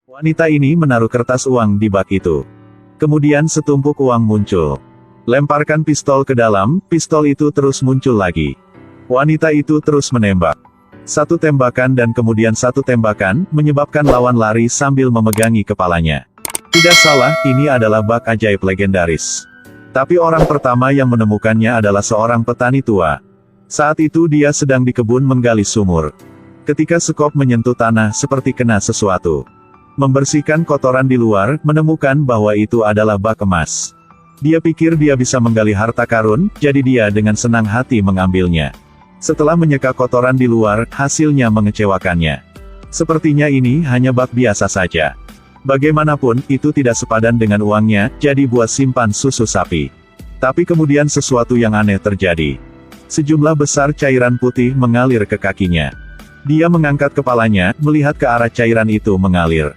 Wanita ini menaruh kertas uang di bak itu. Kemudian setumpuk uang muncul. Lemparkan pistol ke dalam, pistol itu terus muncul lagi. Wanita itu terus menembak. Satu tembakan dan kemudian satu tembakan, menyebabkan lawan lari sambil memegangi kepalanya. Tidak salah, ini adalah bak ajaib legendaris. Tapi orang pertama yang menemukannya adalah seorang petani tua. Saat itu dia sedang di kebun menggali sumur. Ketika sekop menyentuh tanah seperti kena sesuatu. Membersihkan kotoran di luar, menemukan bahwa itu adalah bak emas. Dia pikir dia bisa menggali harta karun, jadi dia dengan senang hati mengambilnya. Setelah menyeka kotoran di luar, hasilnya mengecewakannya. Sepertinya ini hanya bak biasa saja. Bagaimanapun, itu tidak sepadan dengan uangnya, jadi buat simpan susu sapi. Tapi kemudian sesuatu yang aneh terjadi. Sejumlah besar cairan putih mengalir ke kakinya. Dia mengangkat kepalanya, melihat ke arah cairan itu mengalir.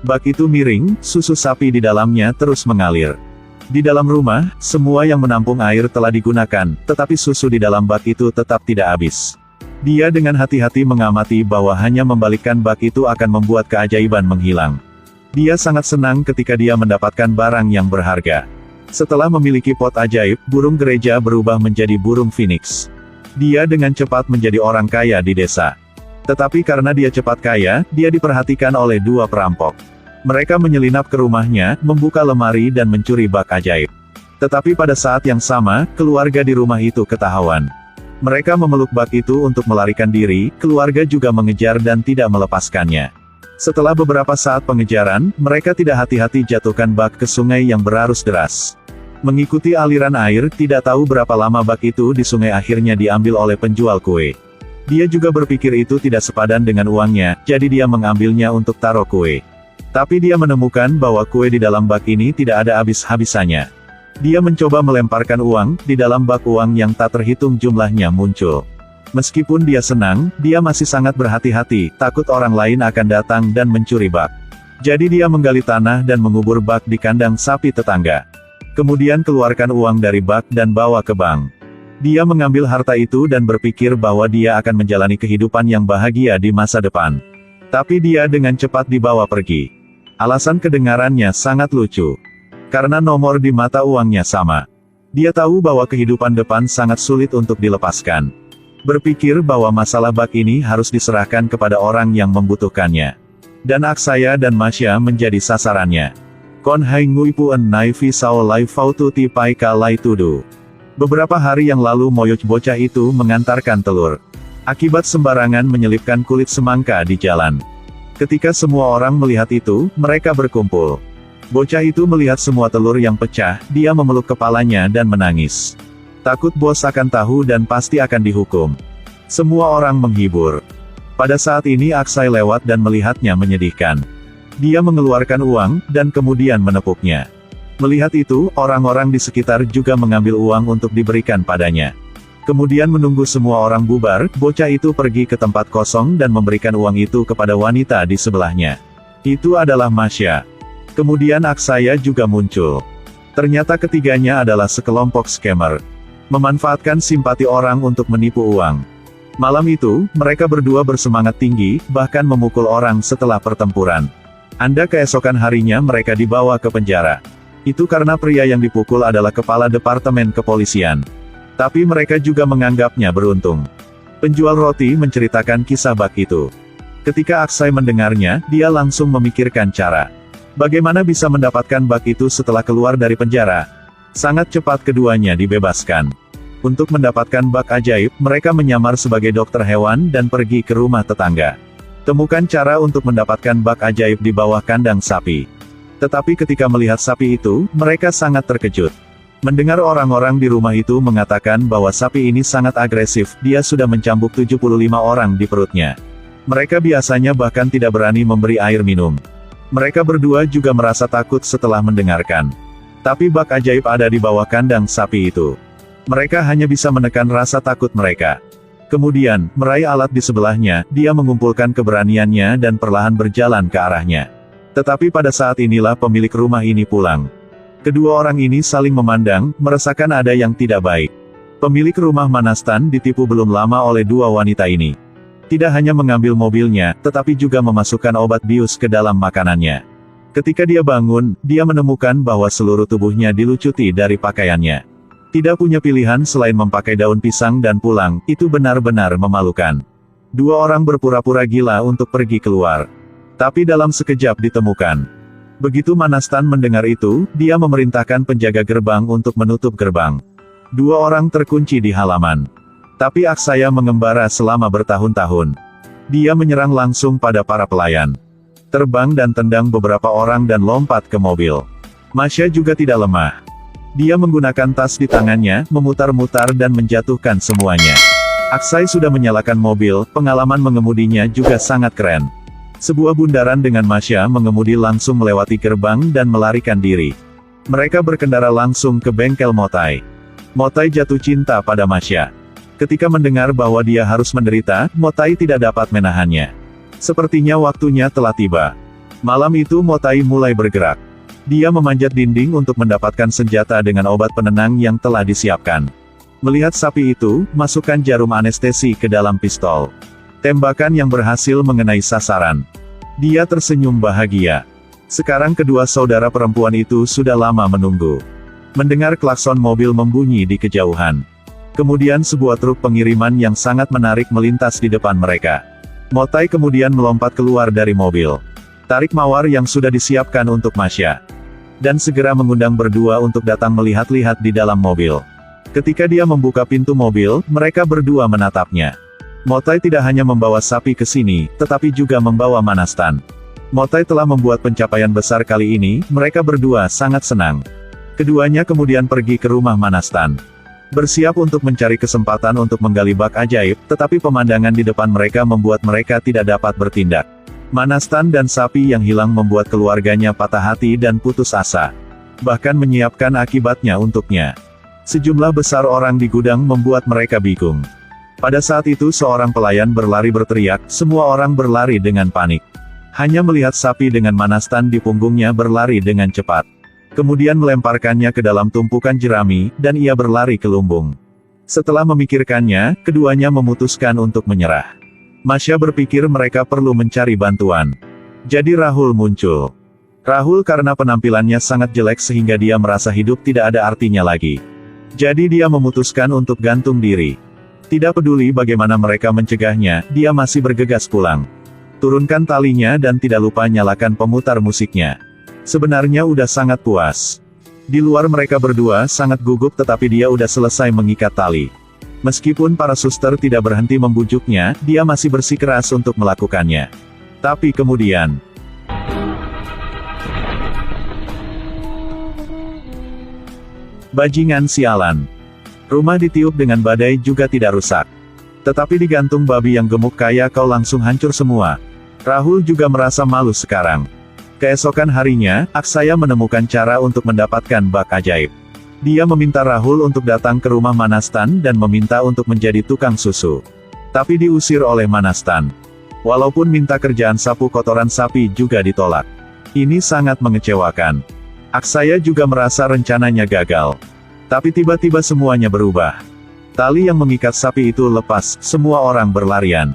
Bak itu miring, susu sapi di dalamnya terus mengalir. Di dalam rumah, semua yang menampung air telah digunakan, tetapi susu di dalam bak itu tetap tidak habis. Dia dengan hati-hati mengamati bahwa hanya membalikkan bak itu akan membuat keajaiban menghilang. Dia sangat senang ketika dia mendapatkan barang yang berharga. Setelah memiliki pot ajaib, burung gereja berubah menjadi burung phoenix. Dia dengan cepat menjadi orang kaya di desa. Tetapi karena dia cepat kaya, dia diperhatikan oleh dua perampok. Mereka menyelinap ke rumahnya, membuka lemari dan mencuri bak ajaib. Tetapi pada saat yang sama, keluarga di rumah itu ketahuan. Mereka memeluk bak itu untuk melarikan diri, keluarga juga mengejar dan tidak melepaskannya. Setelah beberapa saat pengejaran, mereka tidak hati-hati jatuhkan bak ke sungai yang berarus deras. Mengikuti aliran air, tidak tahu berapa lama bak itu di sungai akhirnya diambil oleh penjual kue. Dia juga berpikir itu tidak sepadan dengan uangnya, jadi dia mengambilnya untuk taruh kue. Tapi dia menemukan bahwa kue di dalam bak ini tidak ada habis-habisannya. Dia mencoba melemparkan uang, di dalam bak uang yang tak terhitung jumlahnya muncul. Meskipun dia senang, dia masih sangat berhati-hati, takut orang lain akan datang dan mencuri bak. Jadi dia menggali tanah dan mengubur bak di kandang sapi tetangga. Kemudian keluarkan uang dari bak dan bawa ke bank. Dia mengambil harta itu dan berpikir bahwa dia akan menjalani kehidupan yang bahagia di masa depan. Tapi dia dengan cepat dibawa pergi. Alasan kedengarannya sangat lucu. Karena nomor di mata uangnya sama. Dia tahu bahwa kehidupan depan sangat sulit untuk dilepaskan. Berpikir bahwa masalah bak ini harus diserahkan kepada orang yang membutuhkannya. Dan Aksaya dan Masya menjadi sasarannya. Kon hai ngui puen nai vi sao lai fautu ti pai ka lai tudu. Beberapa hari yang lalu moyoj bocah itu mengantarkan telur. Akibat sembarangan menyelipkan kulit semangka di jalan. Ketika semua orang melihat itu, mereka berkumpul. Bocah itu melihat semua telur yang pecah, dia memeluk kepalanya dan menangis. Takut bos akan tahu dan pasti akan dihukum. Semua orang menghibur. Pada saat ini Aksai lewat dan melihatnya menyedihkan. Dia mengeluarkan uang, dan kemudian menepuknya. Melihat itu, orang-orang di sekitar juga mengambil uang untuk diberikan padanya. Kemudian menunggu semua orang bubar, bocah itu pergi ke tempat kosong dan memberikan uang itu kepada wanita di sebelahnya. Itu adalah Masya. Kemudian Aksaya juga muncul. Ternyata ketiganya adalah sekelompok scammer. Memanfaatkan simpati orang untuk menipu uang. Malam itu, mereka berdua bersemangat tinggi, bahkan memukul orang setelah pertempuran. Anda keesokan harinya mereka dibawa ke penjara. Itu karena pria yang dipukul adalah kepala departemen kepolisian. Tapi mereka juga menganggapnya beruntung. Penjual roti menceritakan kisah bak itu. Ketika Aksai mendengarnya, dia langsung memikirkan cara. Bagaimana bisa mendapatkan bak itu setelah keluar dari penjara? Sangat cepat keduanya dibebaskan. Untuk mendapatkan bak ajaib, mereka menyamar sebagai dokter hewan dan pergi ke rumah tetangga. Temukan cara untuk mendapatkan bak ajaib di bawah kandang sapi. Tetapi ketika melihat sapi itu, mereka sangat terkejut. Mendengar orang-orang di rumah itu mengatakan bahwa sapi ini sangat agresif, dia sudah mencambuk 75 orang di perutnya. Mereka biasanya bahkan tidak berani memberi air minum. Mereka berdua juga merasa takut setelah mendengarkan. Tapi bak ajaib ada di bawah kandang sapi itu. Mereka hanya bisa menekan rasa takut mereka. Kemudian, meraih alat di sebelahnya, dia mengumpulkan keberaniannya dan perlahan berjalan ke arahnya. Tetapi pada saat inilah pemilik rumah ini pulang. Kedua orang ini saling memandang, merasakan ada yang tidak baik. Pemilik rumah Manastan ditipu belum lama oleh dua wanita ini. Tidak hanya mengambil mobilnya, tetapi juga memasukkan obat bius ke dalam makanannya. Ketika dia bangun, dia menemukan bahwa seluruh tubuhnya dilucuti dari pakaiannya. Tidak punya pilihan selain memakai daun pisang dan pulang, itu benar-benar memalukan. Dua orang berpura-pura gila untuk pergi keluar. Tapi dalam sekejap ditemukan. Begitu Manastan mendengar itu, dia memerintahkan penjaga gerbang untuk menutup gerbang. Dua orang terkunci di halaman. Tapi Aksaya mengembara selama bertahun-tahun. Dia menyerang langsung pada para pelayan. Terbang dan tendang beberapa orang dan lompat ke mobil. Masya juga tidak lemah. Dia menggunakan tas di tangannya, memutar-mutar dan menjatuhkan semuanya. Aksai sudah menyalakan mobil, pengalaman mengemudinya juga sangat keren. Sebuah bundaran dengan Masya mengemudi langsung melewati gerbang dan melarikan diri. Mereka berkendara langsung ke bengkel Motai. Motai jatuh cinta pada Masya. Ketika mendengar bahwa dia harus menderita, Motai tidak dapat menahannya. Sepertinya waktunya telah tiba. Malam itu Motai mulai bergerak. Dia memanjat dinding untuk mendapatkan senjata dengan obat penenang yang telah disiapkan. Melihat sapi itu, masukkan jarum anestesi ke dalam pistol. Tembakan yang berhasil mengenai sasaran. Dia tersenyum bahagia. Sekarang kedua saudara perempuan itu sudah lama menunggu. Mendengar klakson mobil membunyi di kejauhan. Kemudian sebuah truk pengiriman yang sangat menarik melintas di depan mereka. Motai kemudian melompat keluar dari mobil. Tarik mawar yang sudah disiapkan untuk Masya. Dan segera mengundang berdua untuk datang melihat-lihat di dalam mobil. Ketika dia membuka pintu mobil, mereka berdua menatapnya. Motai tidak hanya membawa sapi ke sini, tetapi juga membawa Manastan. Motai telah membuat pencapaian besar kali ini, mereka berdua sangat senang. Keduanya kemudian pergi ke rumah Manastan. Bersiap untuk mencari kesempatan untuk menggali bak ajaib, tetapi pemandangan di depan mereka membuat mereka tidak dapat bertindak. Manastan dan sapi yang hilang membuat keluarganya patah hati dan putus asa. Bahkan menyiapkan akibatnya untuknya. Sejumlah besar orang di gudang membuat mereka bingung. Pada saat itu seorang pelayan berlari berteriak, semua orang berlari dengan panik. Hanya melihat sapi dengan Manastan di punggungnya berlari dengan cepat. Kemudian melemparkannya ke dalam tumpukan jerami, dan ia berlari ke lumbung. Setelah memikirkannya, keduanya memutuskan untuk menyerah. Masya berpikir mereka perlu mencari bantuan. Jadi Rahul muncul. Rahul karena penampilannya sangat jelek sehingga dia merasa hidup tidak ada artinya lagi. Jadi dia memutuskan untuk gantung diri. Tidak peduli bagaimana mereka mencegahnya, dia masih bergegas pulang. Turunkan talinya dan tidak lupa nyalakan pemutar musiknya. Sebenarnya udah sangat puas. Di luar mereka berdua sangat gugup tetapi dia udah selesai mengikat tali. Meskipun para suster tidak berhenti membujuknya, dia masih bersikeras untuk melakukannya. Tapi kemudian... Bajingan sialan. Rumah ditiup dengan badai juga tidak rusak. Tetapi digantung babi yang gemuk kayak kau langsung hancur semua. Rahul juga merasa malu sekarang. Keesokan harinya, Aksaya menemukan cara untuk mendapatkan bak ajaib. Dia meminta Rahul untuk datang ke rumah Manastan dan meminta untuk menjadi tukang susu. Tapi diusir oleh Manastan. Walaupun minta kerjaan sapu kotoran sapi juga ditolak. Ini sangat mengecewakan. Aksaya juga merasa rencananya gagal. Tapi tiba-tiba semuanya berubah. Tali yang mengikat sapi itu lepas, semua orang berlarian.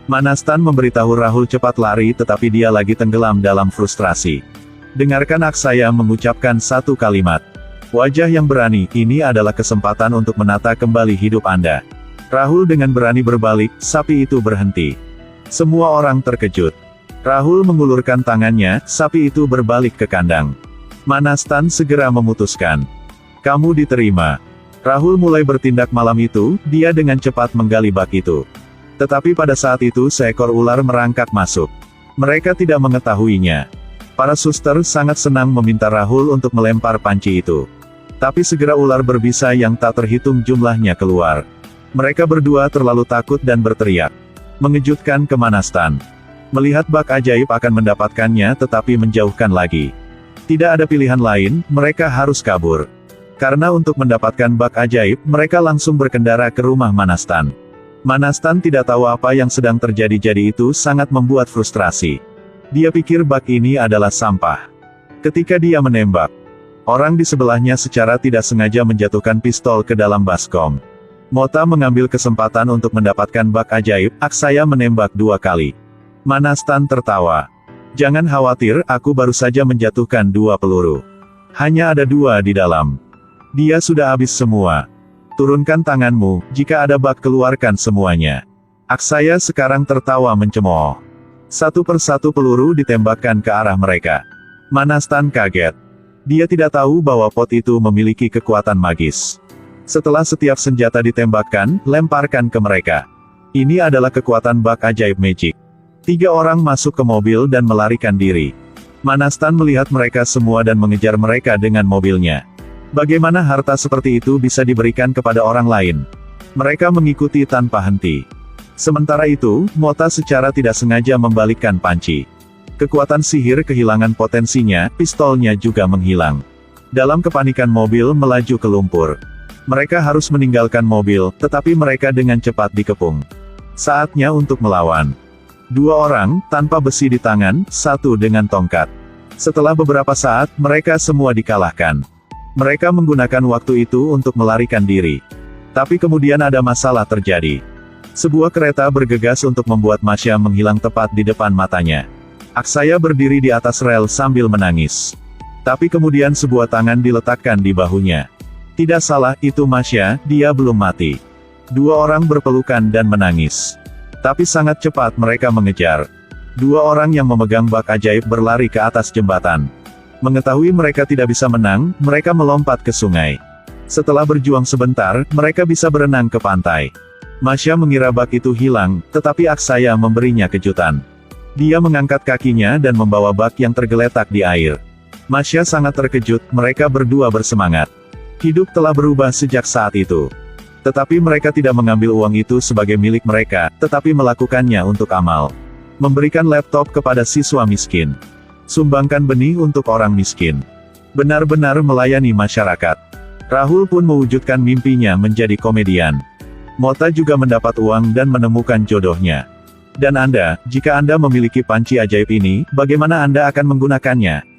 Manastan memberitahu Rahul cepat lari tetapi dia lagi tenggelam dalam frustrasi. Dengarkan Aksaya mengucapkan satu kalimat. Wajah yang berani, ini adalah kesempatan untuk menata kembali hidup Anda. Rahul dengan berani berbalik, sapi itu berhenti. Semua orang terkejut. Rahul mengulurkan tangannya, sapi itu berbalik ke kandang. Manastan segera memutuskan. Kamu diterima. Rahul mulai bertindak malam itu, dia dengan cepat menggali bak itu. Tetapi pada saat itu seekor ular merangkak masuk. Mereka tidak mengetahuinya. Para suster sangat senang meminta Rahul untuk melempar panci itu. Tapi segera ular berbisa yang tak terhitung jumlahnya keluar. Mereka berdua terlalu takut dan berteriak. Mengejutkan ke Manastan. Melihat bak ajaib akan mendapatkannya tetapi menjauhkan lagi. Tidak ada pilihan lain, mereka harus kabur. Karena untuk mendapatkan bak ajaib, mereka langsung berkendara ke rumah Manastan. Manastan tidak tahu apa yang sedang terjadi jadi itu sangat membuat frustrasi. Dia pikir bak ini adalah sampah. Ketika dia menembak, orang di sebelahnya secara tidak sengaja menjatuhkan pistol ke dalam baskom. Mota mengambil kesempatan untuk mendapatkan bak ajaib, Aksaya menembak 2 kali. Manastan tertawa. Jangan khawatir, aku baru saja menjatuhkan 2 peluru. Hanya ada 2 di dalam. Dia sudah habis semua. Turunkan tanganmu, jika ada bak keluarkan semuanya. Aksaya sekarang tertawa mencemooh. Satu persatu peluru ditembakkan ke arah mereka. Manastan kaget. Dia tidak tahu bahwa pot itu memiliki kekuatan magis. Setelah setiap senjata ditembakkan, lemparkan ke mereka. Ini adalah kekuatan bak ajaib magic. 3 orang masuk ke mobil dan melarikan diri. Manastan melihat mereka semua dan mengejar mereka dengan mobilnya. Bagaimana harta seperti itu bisa diberikan kepada orang lain? Mereka mengikuti tanpa henti. Sementara itu, Mota secara tidak sengaja membalikkan panci. Kekuatan sihir kehilangan potensinya, pistolnya juga menghilang. Dalam kepanikan mobil melaju ke lumpur. Mereka harus meninggalkan mobil, tetapi mereka dengan cepat dikepung. Saatnya untuk melawan. 2 orang, tanpa besi di tangan, 1 dengan tongkat. Setelah beberapa saat, mereka semua dikalahkan. Mereka menggunakan waktu itu untuk melarikan diri. Tapi kemudian ada masalah terjadi. Sebuah kereta bergegas untuk membuat Masya menghilang tepat di depan matanya. Aksaya berdiri di atas rel sambil menangis. Tapi kemudian sebuah tangan diletakkan di bahunya. Tidak salah, itu Masya, dia belum mati. 2 orang berpelukan dan menangis. Tapi sangat cepat mereka mengejar. 2 orang yang memegang bak ajaib berlari ke atas jembatan. Mengetahui mereka tidak bisa menang, mereka melompat ke sungai. Setelah berjuang sebentar, mereka bisa berenang ke pantai. Masya mengira bak itu hilang, tetapi Aksaya memberinya kejutan. Dia mengangkat kakinya dan membawa bak yang tergeletak di air. Masya sangat terkejut, mereka berdua bersemangat. Hidup telah berubah sejak saat itu. Tetapi mereka tidak mengambil uang itu sebagai milik mereka, tetapi melakukannya untuk amal. Memberikan laptop kepada siswa miskin. Sumbangkan benih untuk orang miskin. Benar-benar melayani masyarakat. Rahul pun mewujudkan mimpinya menjadi komedian. Mota juga mendapat uang dan menemukan jodohnya. Dan Anda, jika Anda memiliki panci ajaib ini, bagaimana Anda akan menggunakannya?